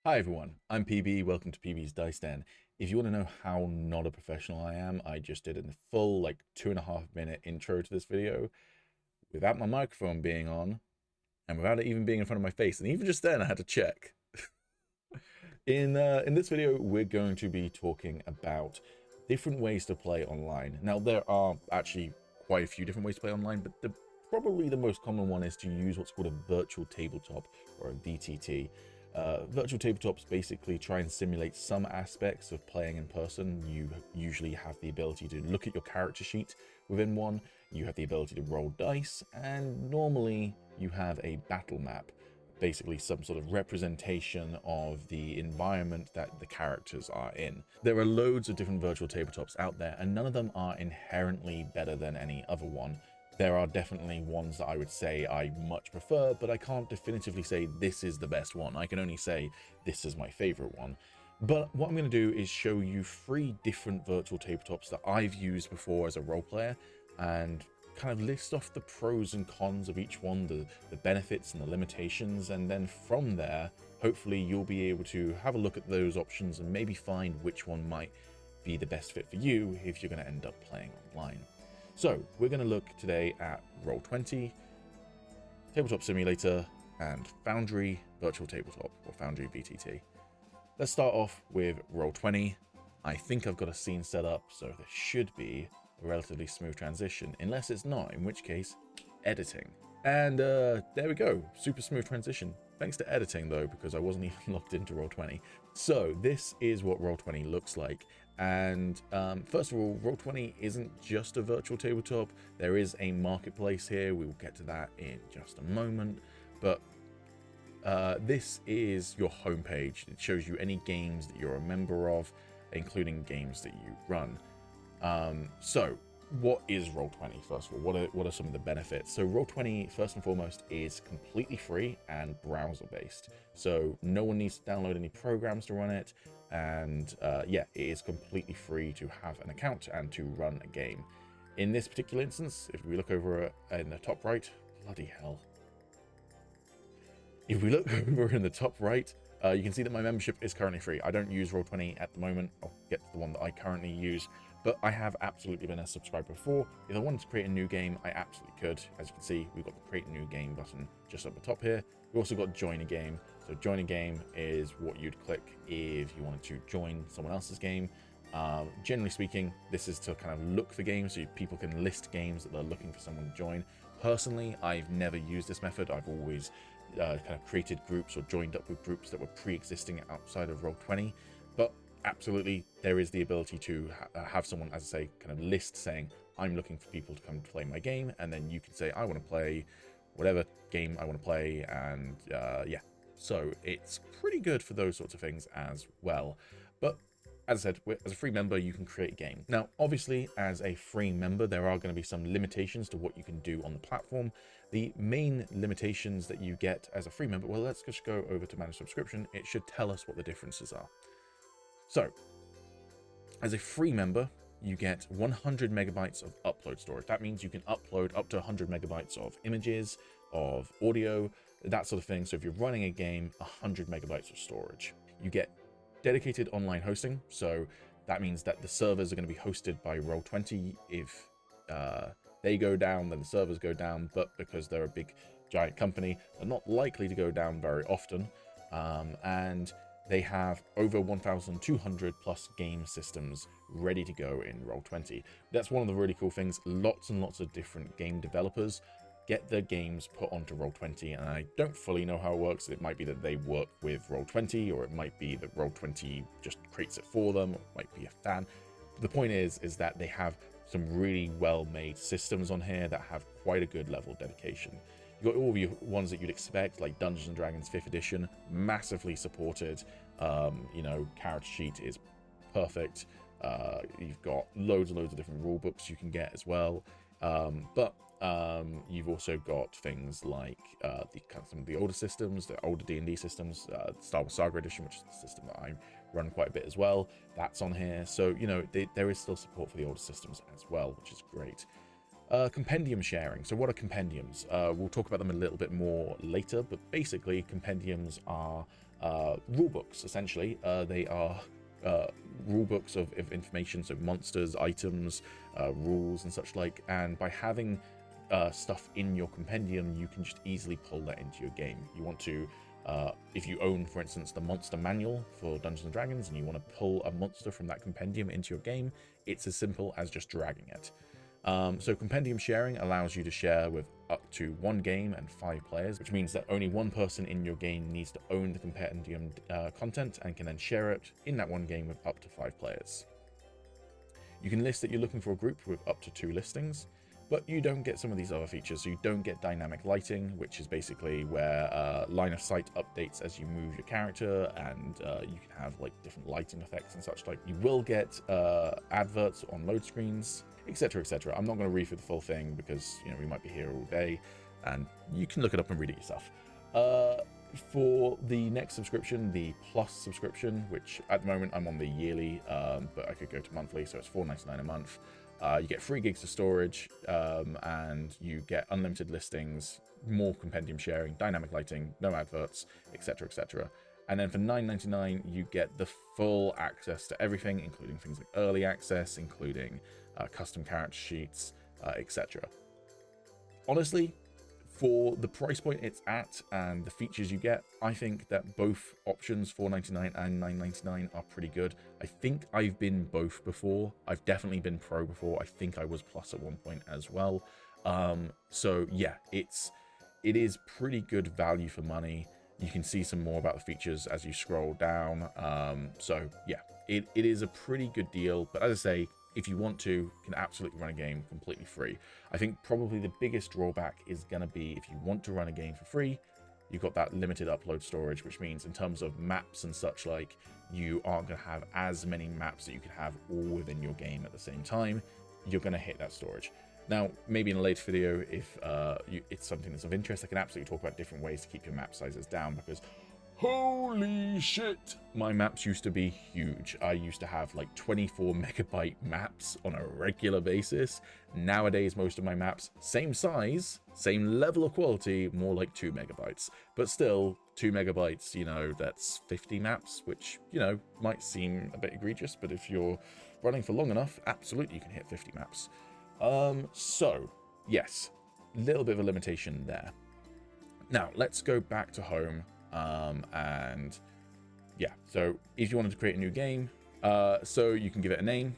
Hi everyone, I'm PB, welcome to PB's Dice Den. If you want to know how not a professional I am, I just did a full 2.5 minute intro to this video without my microphone being on and without it even being in front of my face, and even just then I had to check. In this video we're going to be talking about different ways to play online. Now there are actually quite a few different ways to play online, but probably the most common one is to use what's called a virtual tabletop or a VTT. Virtual tabletops basically try and simulate some aspects of playing in person. You usually have the ability to look at your character sheet within one, you have the ability to roll dice, and normally you have a battle map, basically some sort of representation of the environment that the characters are in. There are loads of different virtual tabletops out there, and none of them are inherently better than any other one. There are definitely ones that I would say I much prefer, but I can't definitively say this is the best one. I can only say this is my favorite one. But what I'm going to do is show you 3 different virtual tabletops that I've used before as a role player, and kind of list off the pros and cons of each one, the benefits and the limitations, and then from there, hopefully you'll be able to have a look at those options and maybe find which one might be the best fit for you if you're going to end up playing online. So we're going to look today at Roll20, Tabletop Simulator, and Foundry Virtual Tabletop, or Foundry VTT. Let's start off with Roll20. I think I've got a scene set up, so there should be a relatively smooth transition, unless it's not, in which case, editing. And there we go, super smooth transition. Thanks to editing though, because I wasn't even logged into Roll20. So this is what Roll20 looks like. And first of all, Roll20 isn't just a virtual tabletop. There is a marketplace here. We will get to that in just a moment. But this is your homepage. It shows you any games that you're a member of, including games that you run. So what is Roll20 first of all? What are some of the benefits? So Roll20 first and foremost is completely free and browser based, so no one needs to download any programs to run it, and yeah, it is completely free to have an account and to run a game. In this particular instance, if we look over in the top right, bloody hell, if we look over in the top right, you can see that my membership is currently free. I don't use Roll20 at the moment. I'll get to the one that I currently use, but I have absolutely been a subscriber before. If I wanted to create a new game, I absolutely could. As you can see, we've got the create a new game button just up the top here. We've also got join a game. So join a game is what you'd click if you wanted to join someone else's game. Generally speaking, this is to kind of look for games, so people can list games that they're looking for someone to join. Personally, I've never used this method. I've always kind of created groups or joined up with groups that were pre-existing outside of Roll20, but absolutely there is the ability to have someone, as I say, kind of list saying I'm looking for people to come play my game, and then you can say I want to play whatever game I want to play, and yeah, so it's pretty good for those sorts of things as well. But as I said, as a free member, you can create a game. Now, obviously, as a free member, there are going to be some limitations to what you can do on the platform. The main limitations that you get as a free member, well, let's just go over to manage subscription. It should tell us what the differences are. So, as a free member, you get 100 megabytes of upload storage. That means you can upload up to 100 megabytes of images, of audio, that sort of thing. So if you're running a game, 100 megabytes of storage. You get dedicated online hosting, so that means that the servers are going to be hosted by Roll20. If they go down, then the servers go down, but because they're a big giant company, they're not likely to go down very often. And they have over 1,200 plus game systems ready to go in Roll20. That's one of the really cool things. Lots and lots of different game developers get their games put onto Roll20, and I don't fully know how it works. It might be that they work with Roll20, or it might be that Roll20 just creates it for them, or it might be a fan. The point is that they have some really well-made systems on here that have quite a good level of dedication. You've got all of your ones that you'd expect, like Dungeons & Dragons 5th edition, massively supported. You know, character sheet is perfect. You've got loads and loads of different rule books you can get as well. But you've also got things like some of the older systems, the older D&D systems, Star Wars Saga Edition, which is the system that I run quite a bit as well. That's on here. So, you know, there is still support for the older systems as well, which is great. Compendium sharing. So what are compendiums? We'll talk about them a little bit more later, but basically compendiums are rule books, essentially. They are rule books of information, so monsters, items, rules, and such like. And by having stuff in your compendium, you can just easily pull that into your game. You want to, if you own, for instance, the monster manual for Dungeons and Dragons, and you want to pull a monster from that compendium into your game, it's as simple as just dragging it. So compendium sharing allows you to share with up to 1 game and 5 players, which means that only 1 person in your game needs to own the compendium content and can then share it in that 1 game with up to 5 players. You can list that you're looking for a group with up to 2 listings, but you don't get some of these other features. So you don't get dynamic lighting, which is basically where line of sight updates as you move your character, and you can have like different lighting effects and such like. You will get adverts on load screens, etc, etc. I'm not going to read through the full thing because, you know, we might be here all day, and you can look it up and read it yourself. For the next subscription, the Plus subscription, which at the moment I'm on the yearly, but I could go to monthly, so it's $4.99 a month. You get 3 gigs of storage, and you get unlimited listings, more compendium sharing, dynamic lighting, no adverts, etc, etc. And then for $9.99, you get the full access to everything, including things like early access, including custom character sheets, etc. Honestly, for the price point it's at and the features you get, I think that both options, $4.99 and $9.99, are pretty good. I think I've been both before. I've definitely been Pro before. I think I was Plus at one point as well. So yeah, it is pretty good value for money. You can see some more about the features as you scroll down. So yeah, it is a pretty good deal. But as I say, if you want to, you can absolutely run a game completely free. I think probably the biggest drawback is going to be if you want to run a game for free, you've got that limited upload storage, which means in terms of maps and such like, you aren't going to have as many maps that you can have all within your game at the same time. You're going to hit that storage. Now, maybe in a later video, if it's something that's of interest, I can absolutely talk about different ways to keep your map sizes down, because holy shit, my maps used to be huge. I used to have like 24 megabyte maps on a regular basis. Nowadays, most of my maps, same size, same level of quality, more like 2 megabytes. But still, 2 megabytes, you know, that's 50 maps, which, you know, might seem a bit egregious, but if you're running for long enough, absolutely you can hit 50 maps. So, yes, a little bit of a limitation there. Now, let's go back to home. And yeah, so if you wanted to create a new game, so you can give it a name,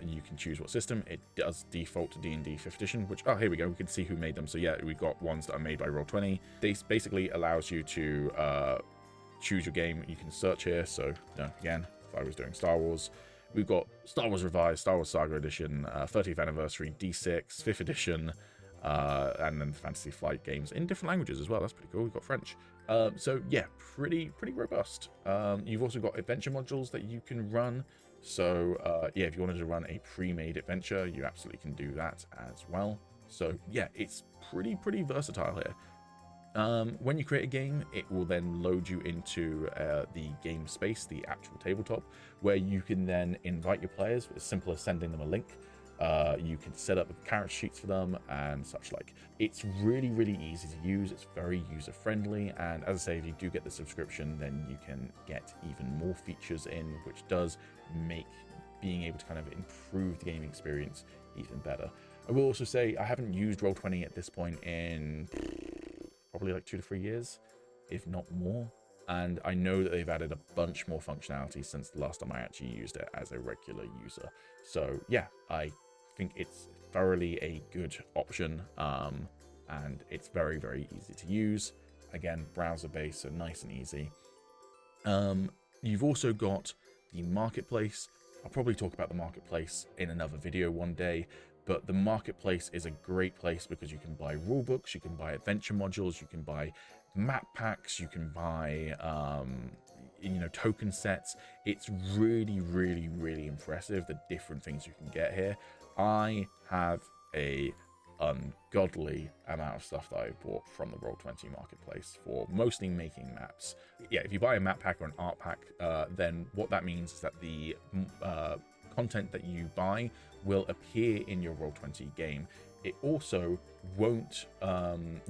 you can choose what system. It does default to D&D 5th edition, which, oh, here we go, we can see who made them. So yeah, we've got ones that are made by Roll20. This basically allows you to choose your game. You can search here. So, you know, again, if I was doing Star Wars, we've got Star Wars Revised, Star Wars Saga Edition, 30th Anniversary, D6, 5th edition, and then Fantasy Flight games in different languages as well. That's pretty cool. We've got French. So yeah, pretty robust. You've also got adventure modules that you can run. So yeah, if you wanted to run a pre-made adventure, you absolutely can do that as well. So yeah, it's pretty versatile here. When you create a game, it will then load you into the game space, the actual tabletop, where you can then invite your players. It's simple as sending them a link. You can set up character sheets for them and such like. It's really easy to use. It's very user friendly, and as I say, if you do get the subscription, then you can get even more features in, which does make being able to kind of improve the game experience even better. I will also say I haven't used Roll20 at this point in probably like 2 to 3 years, if not more. And I know that they've added a bunch more functionality since the last time I actually used it as a regular user. So yeah, I think it's thoroughly a good option, and it's very easy to use. Again, browser based, so nice and easy. You've also got the marketplace. I'll probably talk about the marketplace in another video one day, but the marketplace is a great place because you can buy rule books, you can buy adventure modules, you can buy map packs, you can buy you know, token sets. It's really impressive the different things you can get here. I have a ungodly amount of stuff that I bought from the Roll20 marketplace for mostly making maps. Yeah, if you buy a map pack or an art pack, then what that means is that the content that you buy will appear in your Roll20 game it also won't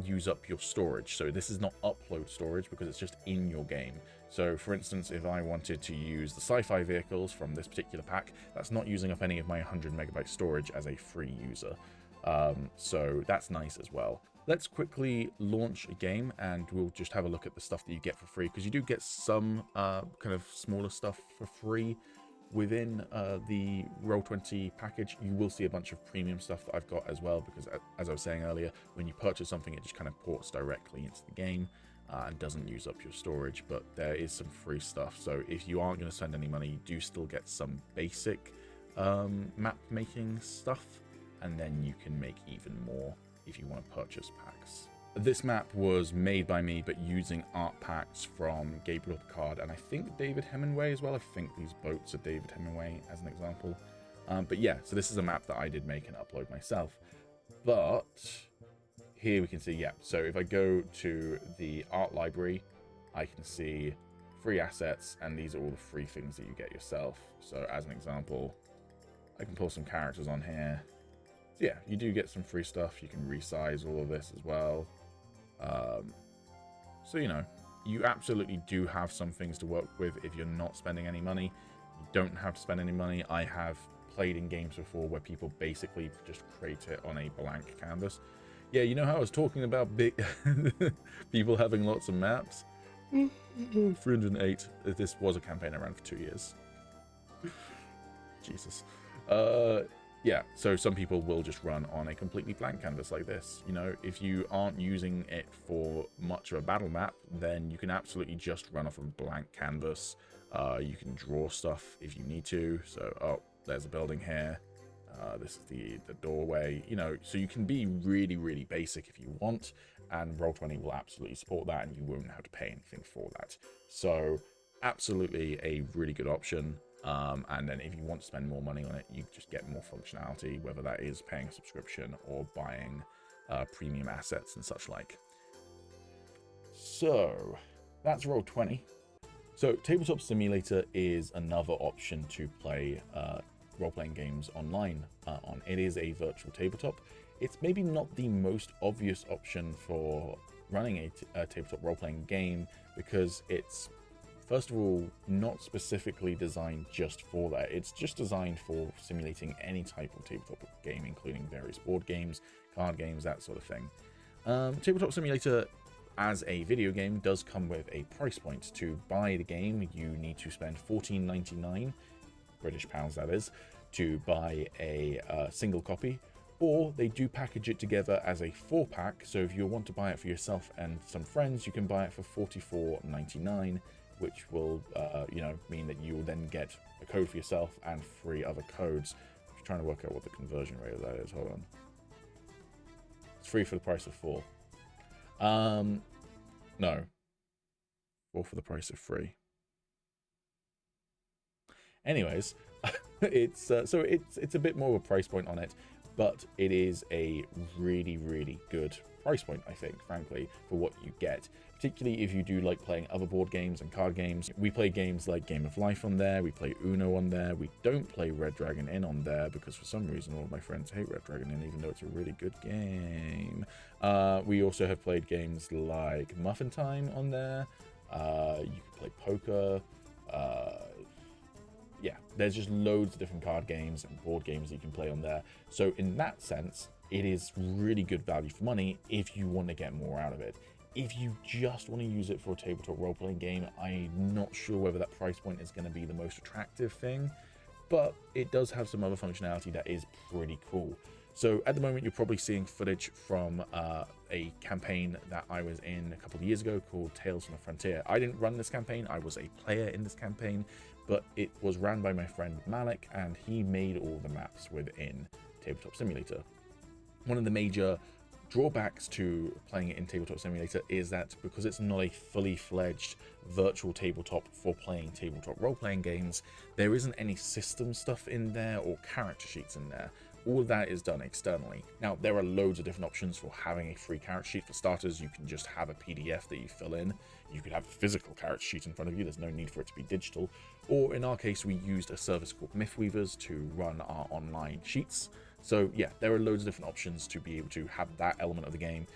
use up your storage. So this is not upload storage because it's just in your game. So for instance, if I wanted to use the sci-fi vehicles from this particular pack, that's not using up any of my 100 megabyte storage as a free user. So that's nice as well. Let's quickly launch a game and we'll just have a look at the stuff that you get for free, because you do get some kind of smaller stuff for free within the Roll20 package. You will see a bunch of premium stuff that I've got as well, because as I was saying earlier, when you purchase something, it just kind of ports directly into the game and doesn't use up your storage. But there is some free stuff, so if you aren't going to spend any money, you do still get some basic map making stuff, and then you can make even more if you want to purchase packs. This map was made by me, but using art packs from Gabriel Picard and I think David Hemingway as well. I think these boats are David Hemingway as an example. But yeah, so this is a map that I did make and upload myself. But here we can see, yeah, so if I go to the art library, I can see free assets, and these are all the free things that you get yourself. So as an example, I can pull some characters on here. So yeah, you do get some free stuff. You can resize all of this as well. So, you know, you absolutely do have some things to work with if you're not spending any money. You don't have to spend any money. I have played in games before where people basically just create it on a blank canvas. Yeah, you know how I was talking about big people having lots of maps? 308. This was a campaign I ran for 2 years. Jesus. Yeah, so some people will just run on a completely blank canvas like this. You know, if you aren't using it for much of a battle map, then you can absolutely just run off of a blank canvas. You can draw stuff if you need to. So, oh, there's a building here. This is the doorway, you know, so you can be really, really basic if you want, and Roll20 will absolutely support that, and you won't have to pay anything for that. So absolutely a really good option. And then if you want to spend more money on it, you just get more functionality, whether that is paying a subscription or buying premium assets and such like. So that's Roll20. So Tabletop Simulator is another option to play role-playing games online on. It is a virtual tabletop. It's maybe not the most obvious option for running a tabletop role-playing game, because it's, first of all, not specifically designed just for that. It's just designed for simulating any type of tabletop game, including various board games, card games, that sort of thing. Tabletop Simulator as a video game does come with a price point. To buy the game, you need to spend £14.99, British pounds that is, to buy a single copy. Or they do package it together as a 4-pack, so if you want to buy it for yourself and some friends, you can buy it for £44.99, which will, you know, mean that you will then get a code for yourself and 3 other codes. I'm trying to work out what the conversion rate of that is. Hold on. It's 3 for the price of 4. No. 4 for the price of 3. Anyways, it's so it's a bit more of a price point on it, but it is a really, really good price point, I think, frankly, for what you get. Particularly if you do like playing other board games and card games. We play games like Game of Life on there, we play Uno on there, we don't play Red Dragon Inn on there because for some reason all of my friends hate Red Dragon Inn, even though it's a really good game. We also have played games like Muffin Time on there. You can play poker. Yeah, there's just loads of different card games and board games that you can play on there. So in that sense, it is really good value for money if you want to get more out of it. If you just want to use it for a tabletop role-playing game, I'm not sure whether that price point is going to be the most attractive thing, but it does have some other functionality that is pretty cool. So at the moment, you're probably seeing footage from a campaign that I was in a couple of years ago called Tales from the Frontier. I didn't run this campaign, I was a player in this campaign, but it was ran by my friend Mallek, and he made all the maps within Tabletop Simulator. One of the major drawbacks to playing it in Tabletop Simulator is that because it's not a fully fledged virtual tabletop for playing tabletop role-playing games, there isn't any system stuff in there or character sheets in there. All of that is done externally. Now, there are loads of different options for having a free character sheet. For starters, you can just have a PDF that you fill in. You could have a physical character sheet in front of you. There's no need for it to be digital. Or in our case, we used a service called Mythweavers to run our online sheets. So yeah, there are loads of different options to be able to have that element of the game.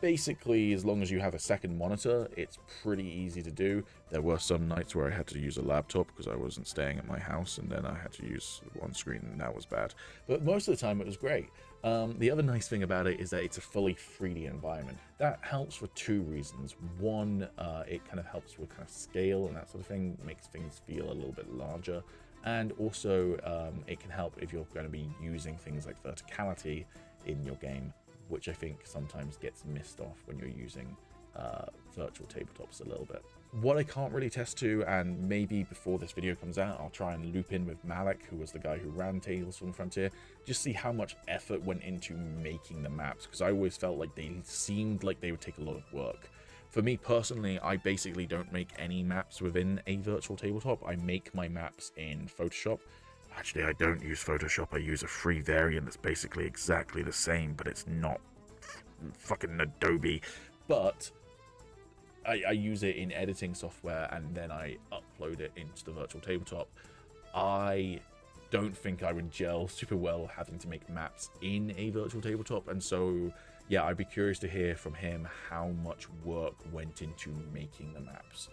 Basically, as long as you have a second monitor, it's pretty easy to do. There were some nights where I had to use a laptop because I wasn't staying at my house, and then I had to use one screen, and that was bad. But most of the time, it was great. The other nice thing about it is that it's a fully 3D environment. That helps for two reasons. One, it kind of helps with kind of scale and that sort of thing, makes things feel a little bit larger. And also, it can help if you're going to be using things like verticality in your game, which I think sometimes gets missed off when you're using virtual tabletops a little bit. What I can't really test to, and maybe before this video comes out, I'll try and loop in with Mallek, who was the guy who ran Tales from the Frontier, just see how much effort went into making the maps, because I always felt like they seemed like they would take a lot of work. For me personally, I basically don't make any maps within a virtual tabletop. I make my maps in Photoshop. Actually, I don't use Photoshop. I use a free variant that's basically exactly the same, but it's not fucking Adobe. But I use it in editing software, and then I upload it into the virtual tabletop. I don't think I would gel super well having to make maps in a virtual tabletop, and so yeah, I'd be curious to hear from him how much work went into making the maps.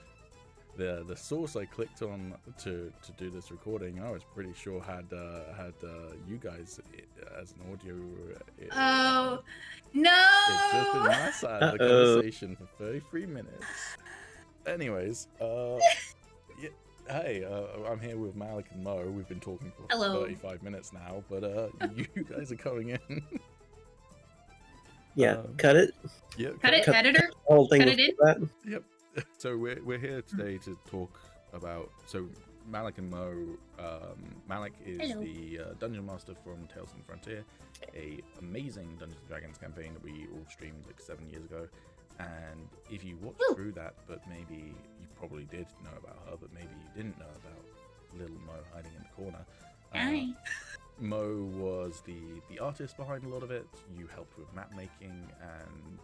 The source I clicked on to do this recording, I was pretty sure had you guys as an audio. Oh no! It's just been my side of the conversation for 33 minutes. Anyways, yeah, hey, I'm here with Mallek and Mo. We've been talking for 35 minutes now, but you guys are coming in. Yeah, cut it. Yeah, cut it, editor. The whole thing cut it in. that. Yep. So we're here today to talk about Mallek and Mo. Mallek is the dungeon master from Tales from the Frontier, a amazing Dungeons and Dragons campaign that we all streamed like 7 years ago. And if you watched through that, but maybe you probably did know about her, but maybe you didn't know about little Mo hiding in the corner. Mo was the artist behind a lot of it. You helped with map making and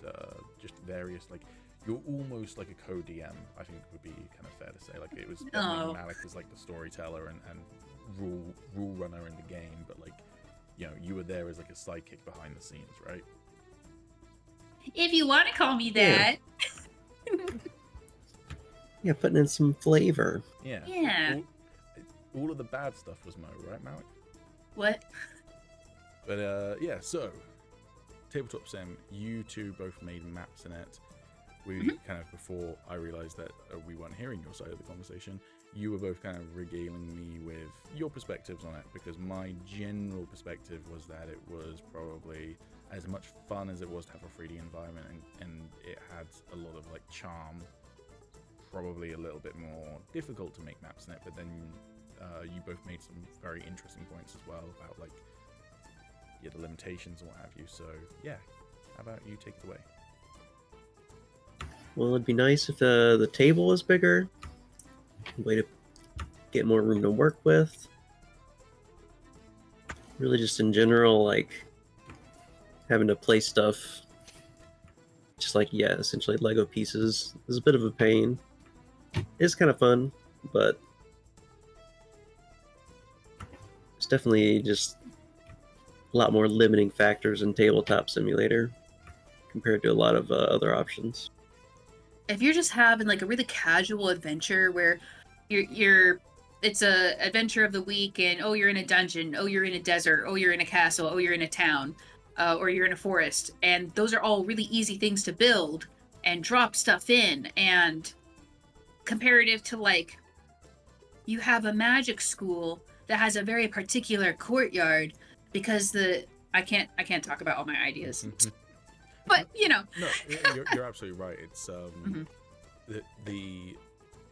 just various, like, you're almost like a co-DM, I think would be kind of fair to say. Like, it was Mallek was like the storyteller and rule runner in the game, but like, you know, you were there as like a sidekick behind the scenes, right? If you want to call me that. Yeah, putting in some flavor. Yeah. Yeah. All of the bad stuff was Mo, right, Mallek? What? But yeah, so Tabletop Sim, you two both made maps in it. We kind of, before I realized that we weren't hearing your side of the conversation, you were both kind of regaling me with your perspectives on it, because my general perspective was that it was probably as much fun as it was to have a 3D environment, and it had a lot of like charm, probably a little bit more difficult to make maps in it, but then you both made some very interesting points as well about like the limitations and what have you. So yeah, how about you take it away? Well, it'd be nice if the table was bigger. Way to get more room to work with. Really, just in general, like having to place stuff, just like, yeah, essentially Lego pieces is a bit of a pain. It's kind of fun, but it's definitely just a lot more limiting factors in Tabletop Simulator compared to a lot of other options. If you're just having like a really casual adventure where it's a adventure of the week, and oh, you're in a dungeon, oh, you're in a desert, oh, you're in a castle, oh, you're in a town, or you're in a forest, and those are all really easy things to build and drop stuff in, and comparative to like you have a magic school that has a very particular courtyard, because I can't talk about all my ideas. But you know, no, you're absolutely right. It's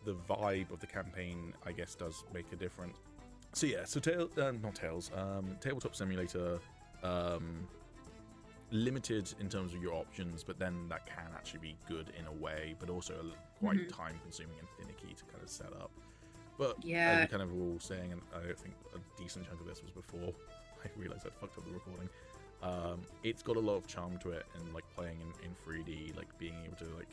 the vibe of the campaign, I guess, does make a difference. So yeah, so Tabletop Simulator, limited in terms of your options, but then that can actually be good in a way, but also quite time consuming and finicky to kind of set up. But as you kind of were all saying, and I don't think a decent chunk of this was before I realized I'd fucked up the recording. It's got a lot of charm to it, and like playing in 3D, like being able to like,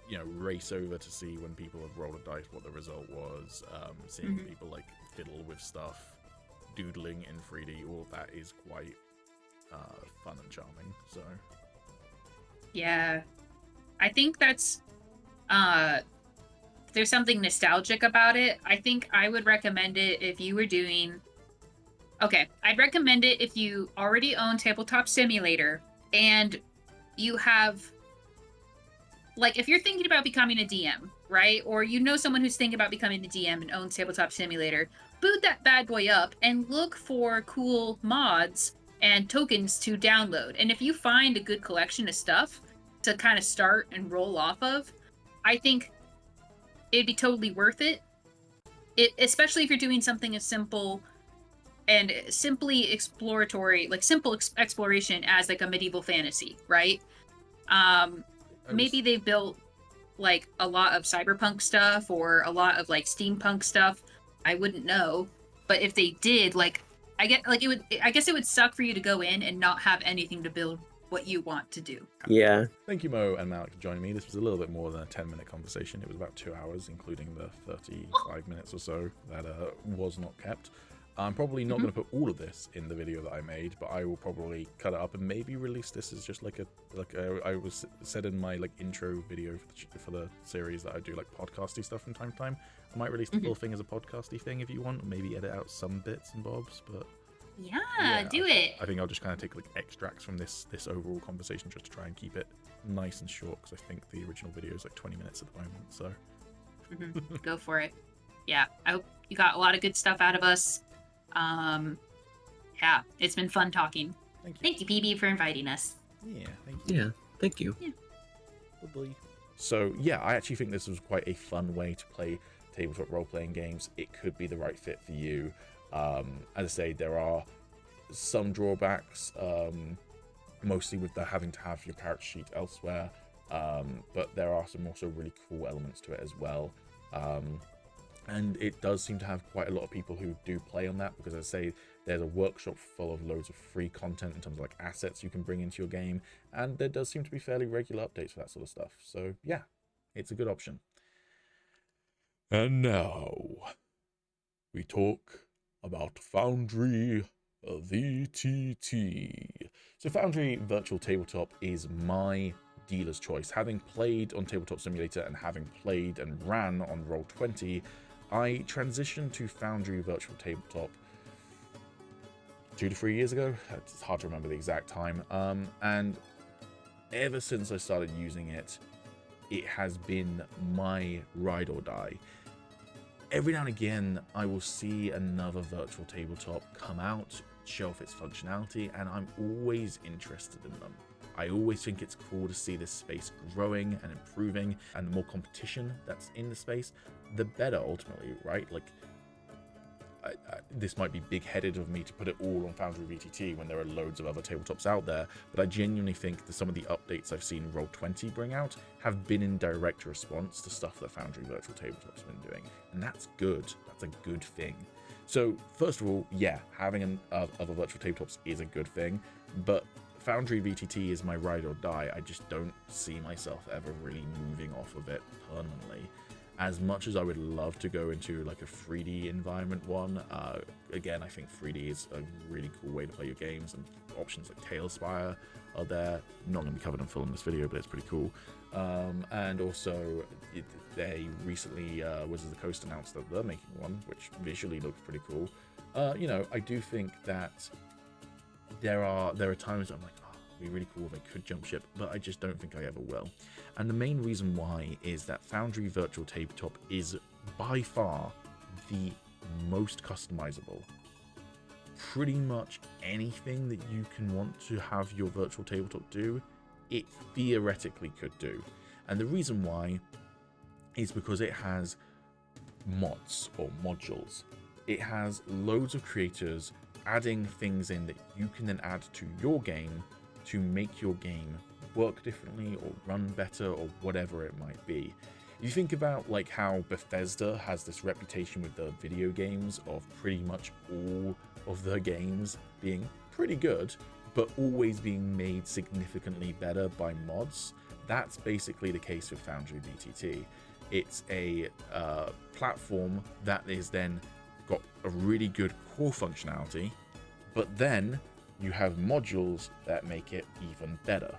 you know, race over to see when people have rolled a dice what the result was, seeing people like fiddle with stuff, doodling in 3D, all of that is quite fun and charming. So yeah, I think that's there's something nostalgic about it. I think I would recommend it if you were doing. Okay, I'd recommend it if you already own Tabletop Simulator and you have, like, if you're thinking about becoming a DM, right? Or you know someone who's thinking about becoming a DM and owns Tabletop Simulator, boot that bad boy up and look for cool mods and tokens to download. And if you find a good collection of stuff to kind of start and roll off of, I think it'd be totally worth it. Especially if you're doing something as simple and simply exploratory, like simple exploration as like a medieval fantasy, right? Maybe they built like a lot of cyberpunk stuff or a lot of like steampunk stuff. I wouldn't know, but if they did, like, I guess it would suck for you to go in and not have anything to build what you want to do. Yeah. Thank you, Mo and Mallek, for joining me. This was a little bit more than a 10-minute conversation. It was about 2 hours, including the 35 minutes or so that was not kept. I'm probably not going to put all of this in the video that I made, but I will probably cut it up and maybe release this as just like I was said in my like intro video for the series that I do like podcasty stuff from time to time. I might release the full thing as a podcasty thing if you want, maybe edit out some bits and bobs, but yeah, do it. I think I'll just kind of take like extracts from this overall conversation just to try and keep it nice and short, because I think the original video is like 20 minutes at the moment. So Go for it. Yeah, I hope you got a lot of good stuff out of us. Yeah, it's been fun talking. Thank you. Thank you, PB, for inviting us. Yeah, thank you. Yeah. Thank you. Yeah. Bye-bye. So yeah, I actually think this was quite a fun way to play tabletop role-playing games. It could be the right fit for you. As I say, there are some drawbacks, mostly with the having to have your character sheet elsewhere, but there are some also really cool elements to it as well. And it does seem to have quite a lot of people who do play on that, because as I say, there's a workshop full of loads of free content in terms of like assets you can bring into your game, and there does seem to be fairly regular updates for that sort of stuff. So yeah, it's a good option. And now we talk about Foundry VTT. So Foundry Virtual Tabletop is my dealer's choice. Having played on Tabletop Simulator and having played and ran on Roll20, I transitioned to Foundry Virtual Tabletop 2 to 3 years ago. It's hard to remember the exact time. And ever since I started using it, it has been my ride or die. Every now and again, I will see another virtual tabletop come out, show off its functionality, and I'm always interested in them. I always think it's cool to see this space growing and improving, and the more competition that's in the space, the better ultimately, right? Like, this might be big-headed of me to put it all on Foundry VTT when there are loads of other tabletops out there, but I genuinely think that some of the updates I've seen Roll20 bring out have been in direct response to stuff that Foundry Virtual Tabletop's been doing, and that's good. That's a good thing. So first of all, yeah, having other virtual tabletops is a good thing, but Foundry VTT is my ride or die. I just don't see myself ever really moving off of it permanently. As much as I would love to go into like a 3D environment one, again, I think 3D is a really cool way to play your games, and options like Tailspire are there. Not going to be covered in full in this video, but it's pretty cool. And also, they recently, Wizards of the Coast announced that they're making one, which visually looks pretty cool. You know, I do think that there are times I'm like, oh, it'd be really cool if I could jump ship, but I just don't think I ever will. And the main reason why is that Foundry Virtual Tabletop is by far the most customizable. Pretty much anything that you can want to have your virtual tabletop do, it theoretically could do. And the reason why is because it has mods or modules. It has loads of creators adding things in that you can then add to your game to make your game work differently or run better or whatever it might be. You think about like how Bethesda has this reputation with the video games of pretty much all of their games being pretty good, but always being made significantly better by mods. That's basically the case with Foundry VTT. It's a platform that is then got a really good core functionality, but then you have modules that make it even better.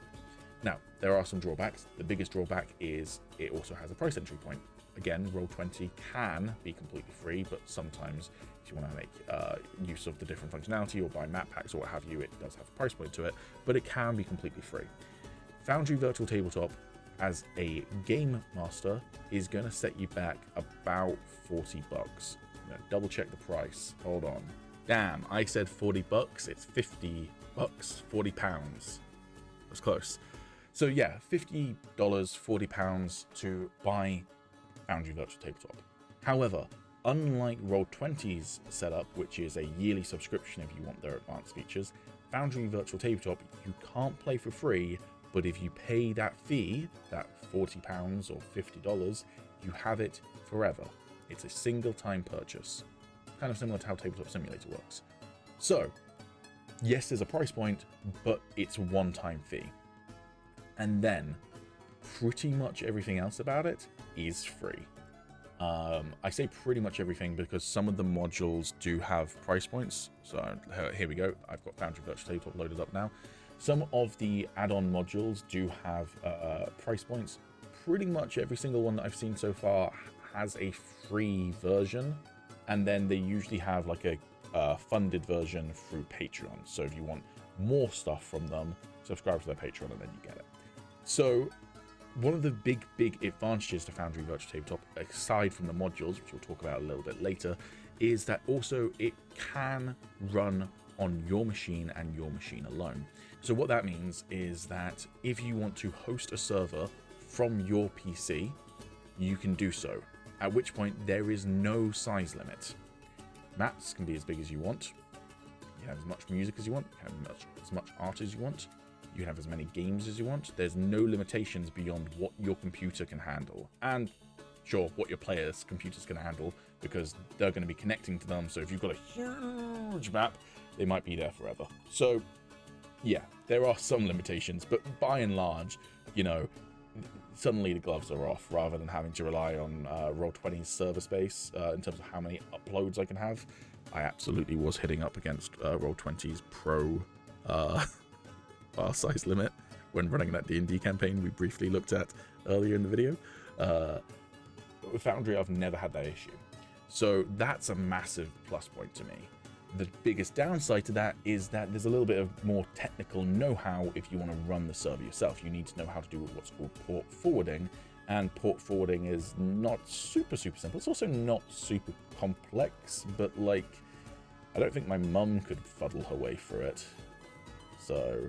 Now, there are some drawbacks. The biggest drawback is it also has a price entry point. Again, Roll20 can be completely free, but sometimes if you want to make use of the different functionality or buy map packs or what have you, it does have a price point to it, but it can be completely free. Foundry Virtual Tabletop as a game master is going to set you back about 40 bucks. I'm going to double check the price. Hold on. Damn, I said 40 bucks. It's 50 bucks, 40 pounds. That's close. So yeah, $50, £40 to buy Foundry Virtual Tabletop. However, unlike Roll20's setup, which is a yearly subscription if you want their advanced features, Foundry Virtual Tabletop, you can't play for free, but if you pay that fee, that £40 or $50, you have it forever. It's a single time purchase, kind of similar to how Tabletop Simulator works. So, yes, there's a price point, but it's a one-time fee. And then pretty much everything else about it is free. I say pretty much everything because some of the modules do have price points. So here we go. I've got Foundry Virtual Tabletop loaded up now. Some of the add-on modules do have price points. Pretty much every single one that I've seen so far has a free version, and then they usually have like a funded version through Patreon. So if you want more stuff from them, subscribe to their Patreon and then you get it. So one of the big advantages to Foundry Virtual Tabletop, aside from the modules, which we'll talk about a little bit later, is that also it can run on your machine and your machine alone. So what that means is that if you want to host a server from your PC, you can do so, at which point there is no size limit. Maps can be as big as you want. You can have as much music as you want. You can have as much art as you want. You can have as many games as you want. There's no limitations beyond what your computer can handle. And sure, what your players' computers can handle, because they're going to be connecting to them. So if you've got a huge map, they might be there forever. So yeah, there are some limitations, but by and large, you know, suddenly the gloves are off rather than having to rely on Roll20's server space in terms of how many uploads I can have. I absolutely was hitting up against Roll20's pro file size limit when running that D&D campaign we briefly looked at earlier in the video. With Foundry, I've never had that issue. So that's a massive plus point to me. The biggest downside to that is that there's a little bit of more technical know-how if you want to run the server yourself. You need to know how to do what's called port forwarding, and port forwarding is not super simple. It's also not super complex, but like, I don't think my mum could fuddle her way through it. So,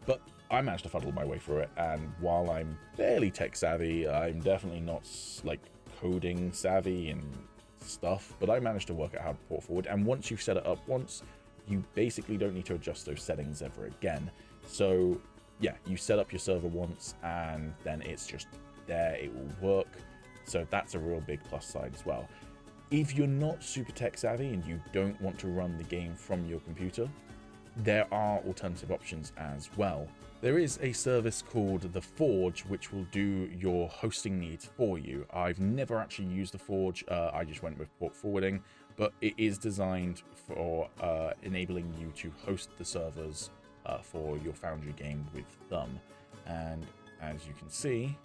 but I managed to fuddle my way through it, and while I'm fairly tech savvy, I'm definitely not like coding savvy and stuff, but I managed to work out how to port forward. And once you've set it up once, you basically don't need to adjust those settings ever again. So yeah, you set up your server once and then it's just there, it will work. So that's a real big plus side as well. If you're not super tech savvy and you don't want to run the game from your computer, there are alternative options as well. There is a service called The Forge, which will do your hosting needs for you. I've never actually used The Forge. I just went with port forwarding, but it is designed for enabling you to host the servers for your Foundry game with them. And as you can see,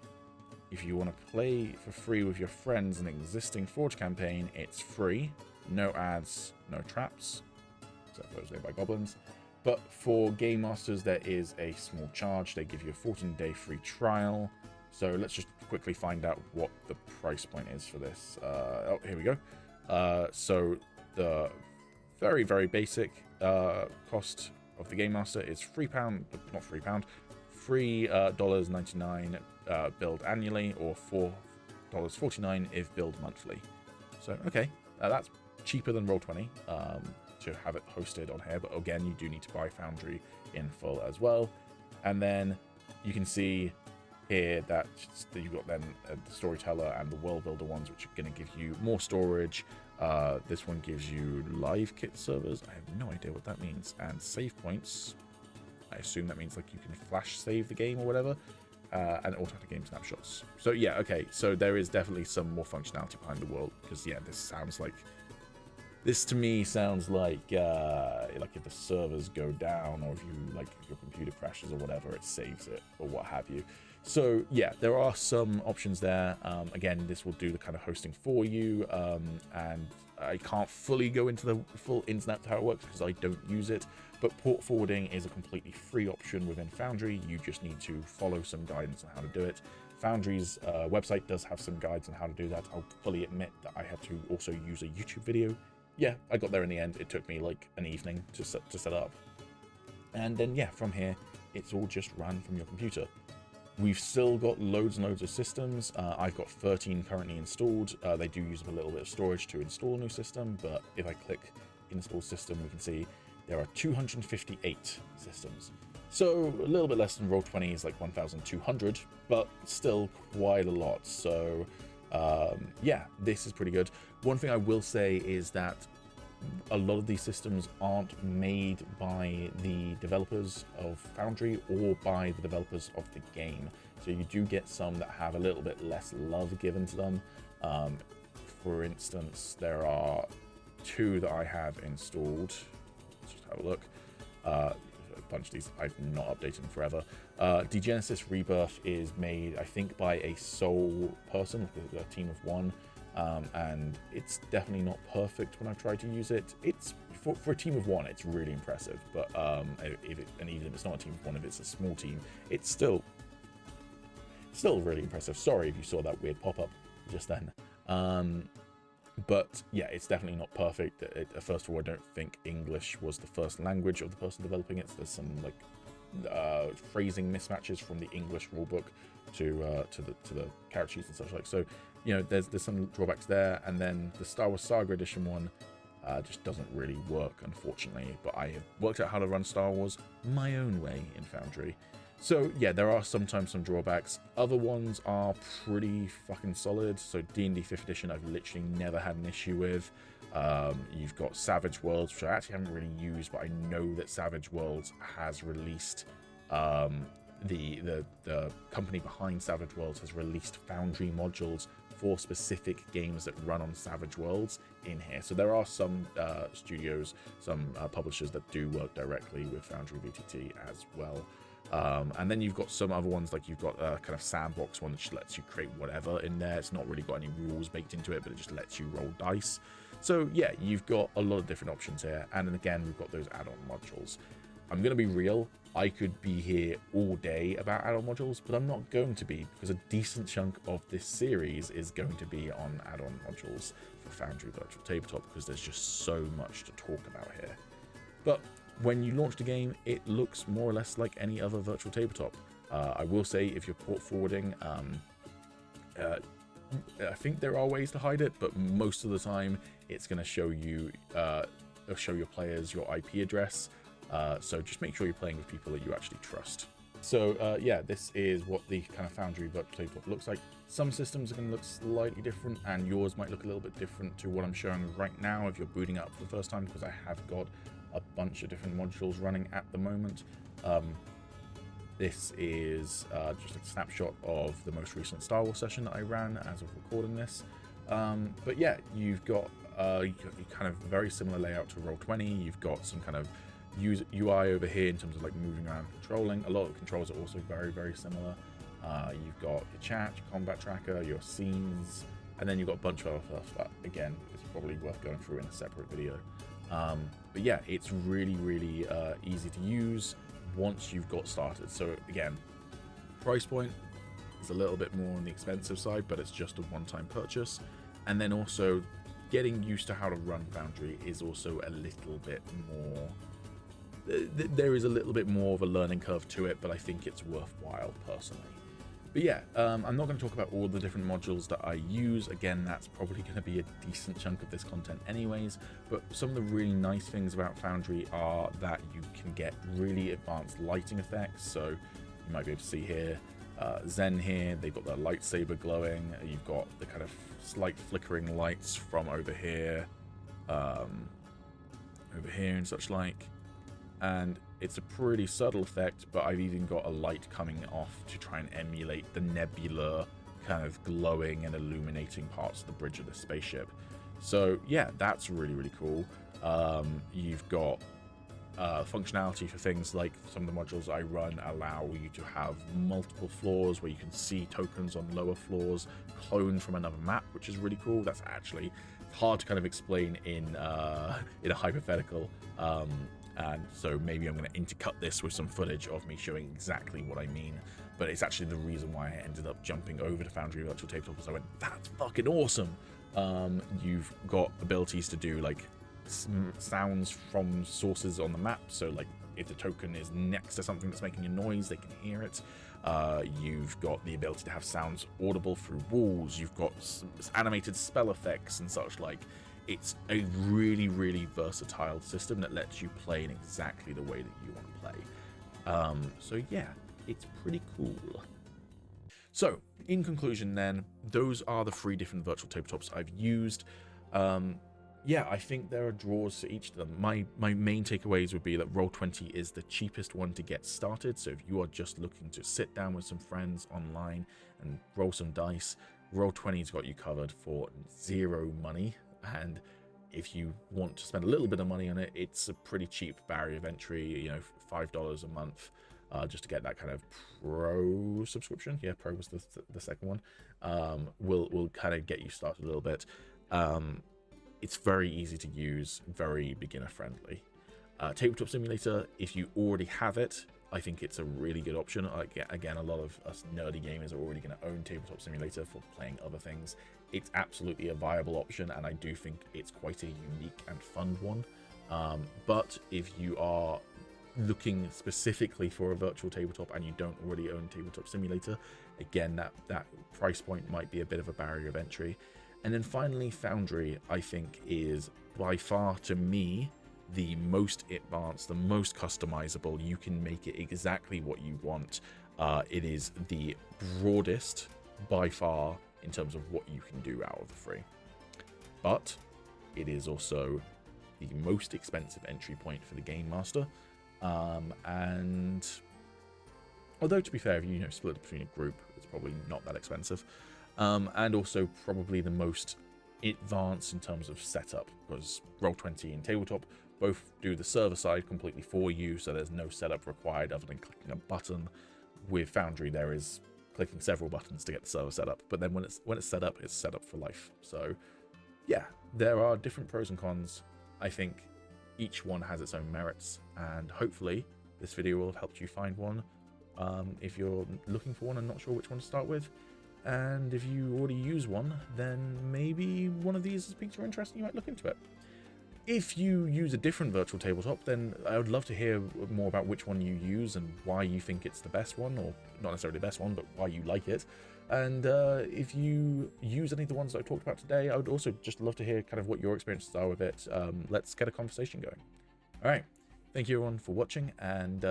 if you want to play for free with your friends an existing Forge campaign, it's free. No ads, no traps, except for those made by goblins. But for Game Masters, there is a small charge. They give you a 14-day free trial. So let's just quickly find out what the price point is for this. Oh, here we go. So the very basic cost of the Game Master is £3, not £3, $3.99 billed annually, or $4.49 if billed monthly. So, okay, that's cheaper than Roll20. To have it hosted on here, but again, you do need to buy Foundry in full as well. And then you can see here that you've got then the Storyteller and the World Builder ones, which are going to give you more storage. This one gives you live kit servers. I have no idea what that means. And save points. I assume that means like you can flash save the game or whatever. And automatic game snapshots. So yeah, okay. So there is definitely some more functionality behind the world, because yeah, this sounds like This to me sounds like if the servers go down, or if your computer crashes or whatever, it saves it or what have you. So yeah, there are some options there. Again, this will do the kind of hosting for you, and I can't fully go into the full ins and outs of how it works because I don't use it, but port forwarding is a completely free option within Foundry. You just need to follow some guidance on how to do it. Foundry's website does have some guides on how to do that. I'll fully admit that I had to also use a YouTube video. Yeah, I got there in the end. It took me like an evening to set up. And then yeah, from here, it's all just run from your computer. We've still got loads and loads of systems. I've got 13 currently installed. They do use a little bit of storage to install a new system, but if I click install system, we can see there are 258 systems. So a little bit less than Roll20 is like 1,200, but still quite a lot. So yeah, this is pretty good. One thing I will say is that a lot of these systems aren't made by the developers of Foundry or by the developers of the game. So you do get some that have a little bit less love given to them. For instance, there are 2 that I have installed. Let's just have a look. A bunch of these I've not updated in forever. Degenesis Rebirth is made, I think, by a sole person, like a team of 1. And it's definitely not perfect when I've tried to use it. It's for a team of 1, it's really impressive. But and even if it's not a team of 1, if it's a small team, it's still really impressive. Sorry if you saw that weird pop-up just then. But yeah, it's definitely not perfect. First of all, I don't think English was the first language of the person developing it. So there's some like phrasing mismatches from the English rulebook to the character sheets and such like. So you know, there's some drawbacks there. And then the Star Wars Saga Edition one just doesn't really work, unfortunately. But I have worked out how to run Star Wars my own way in Foundry. So yeah, there are sometimes some drawbacks. Other ones are pretty fucking solid. So D&D 5th edition, I've literally never had an issue with. You've got Savage Worlds, which I actually haven't really used, but I know that Savage Worlds has released the company behind Savage Worlds has released Foundry modules for specific games that run on Savage Worlds in here. So there are some studios, some publishers that do work directly with Foundry VTT as well. And then you've got some other ones, like you've got a kind of sandbox one that just lets you create whatever in there. It's not really got any rules baked into it, but it just lets you roll dice. So yeah, you've got a lot of different options here. And then again, we've got those add-on modules. I'm going to be real, I could be here all day about add-on modules, but I'm not going to be, because a decent chunk of this series is going to be on add-on modules for Foundry Virtual Tabletop, because there's just so much to talk about here. But when you launch the game, it looks more or less like any other virtual tabletop. I will say, if you're port forwarding, I think there are ways to hide it, but most of the time it's going to show you, it'll show your players your IP address. So just make sure you're playing with people that you actually trust. So yeah, this is what the kind of Foundry virtual tabletop looks like. Some systems are going to look slightly different, and yours might look a little bit different to what I'm showing right now if you're booting up for the first time, because I have got a bunch of different modules running at the moment. This is just a snapshot of the most recent Star Wars session that I ran as of recording this. But yeah, you've got kind of very similar layout to Roll20. You've got some kind of UI over here in terms of like moving around, controlling. A lot of the controls are also very, very similar. You've got your chat, your combat tracker, your scenes, and then you've got a bunch of other stuff that, again, is probably worth going through in a separate video. But yeah, it's really, really easy to use once you've got started. So again, price point is a little bit more on the expensive side, but it's just a one-time purchase. And then also getting used to how to run Foundry is also a little bit more, there is a little bit more of a learning curve to it, but I think it's worthwhile personally. But yeah, I'm not going to talk about all the different modules that I use. Again, that's probably going to be a decent chunk of this content anyways. But some of the really nice things about Foundry are that you can get really advanced lighting effects. So you might be able to see here, Zen here, they've got their lightsaber glowing. You've got the kind of slight flickering lights from over here and such like. And it's a pretty subtle effect, but I've even got a light coming off to try and emulate the nebula kind of glowing and illuminating parts of the bridge of the spaceship. So yeah, that's really, really cool. You've got functionality for things like some of the modules I run allow you to have multiple floors where you can see tokens on lower floors cloned from another map, which is really cool. That's actually hard to kind of explain in a hypothetical, and so maybe I'm going to intercut this with some footage of me showing exactly what I mean, but it's actually the reason why I ended up jumping over to Foundry Virtual Tabletops, because I went, that's fucking awesome. You've got abilities to do like sounds from sources on the map, so like if the token is next to something that's making a noise, they can hear it. You've got the ability to have sounds audible through walls. You've got animated spell effects and such like. It's a really, really versatile system that lets you play in exactly the way that you want to play. So yeah, it's pretty cool. So in conclusion then, those are the 3 different virtual tabletops I've used. Yeah, I think there are draws to each of them. My main takeaways would be that Roll20 is the cheapest one to get started. So if you are just looking to sit down with some friends online and roll some dice, Roll20's got you covered for 0 money. And if you want to spend a little bit of money on it, it's a pretty cheap barrier of entry, you know, $5 a month, just to get that kind of pro subscription. Yeah, pro was the second one. Will kind of get you started a little bit. It's very easy to use, very beginner friendly. Tabletop Simulator, if you already have it, I think it's a really good option. Again, a lot of us nerdy gamers are already going to own Tabletop Simulator for playing other things. It's absolutely a viable option, and I do think it's quite a unique and fun one. But if you are looking specifically for a virtual tabletop and you don't already own Tabletop Simulator, again, that price point might be a bit of a barrier of entry. And then finally, Foundry, I think, is by far, to me, the most advanced, the most customizable. You can make it exactly what you want. It is the broadest by far in terms of what you can do out of the 3. But it is also the most expensive entry point for the Game Master. And although, to be fair, if you split it between a group, it's probably not that expensive. And also probably the most advanced in terms of setup, because Roll20 and Tabletop both do the server side completely for you, so there's no setup required other than clicking a button. With Foundry, there is clicking several buttons to get the server set up, but then when it's set up, it's set up for life. So yeah, there are different pros and cons. I think each one has its own merits, and hopefully this video will have helped you find one if you're looking for one and not sure which one to start with. And if you already use one, then maybe one of these has piqued your interest and you might look into it. If you use a different virtual tabletop, then I would love to hear more about which one you use and why you think it's the best one, or not necessarily the best one, but why you like it. And if you use any of the ones that I talked about today, I would also just love to hear kind of what your experiences are with it. Let's get a conversation going. All right. Thank you everyone for watching, and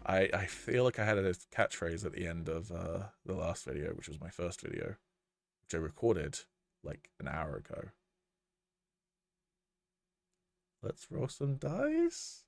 I feel like I had a catchphrase at the end of the last video, which was my first video, which I recorded like an hour ago. Let's roll some dice.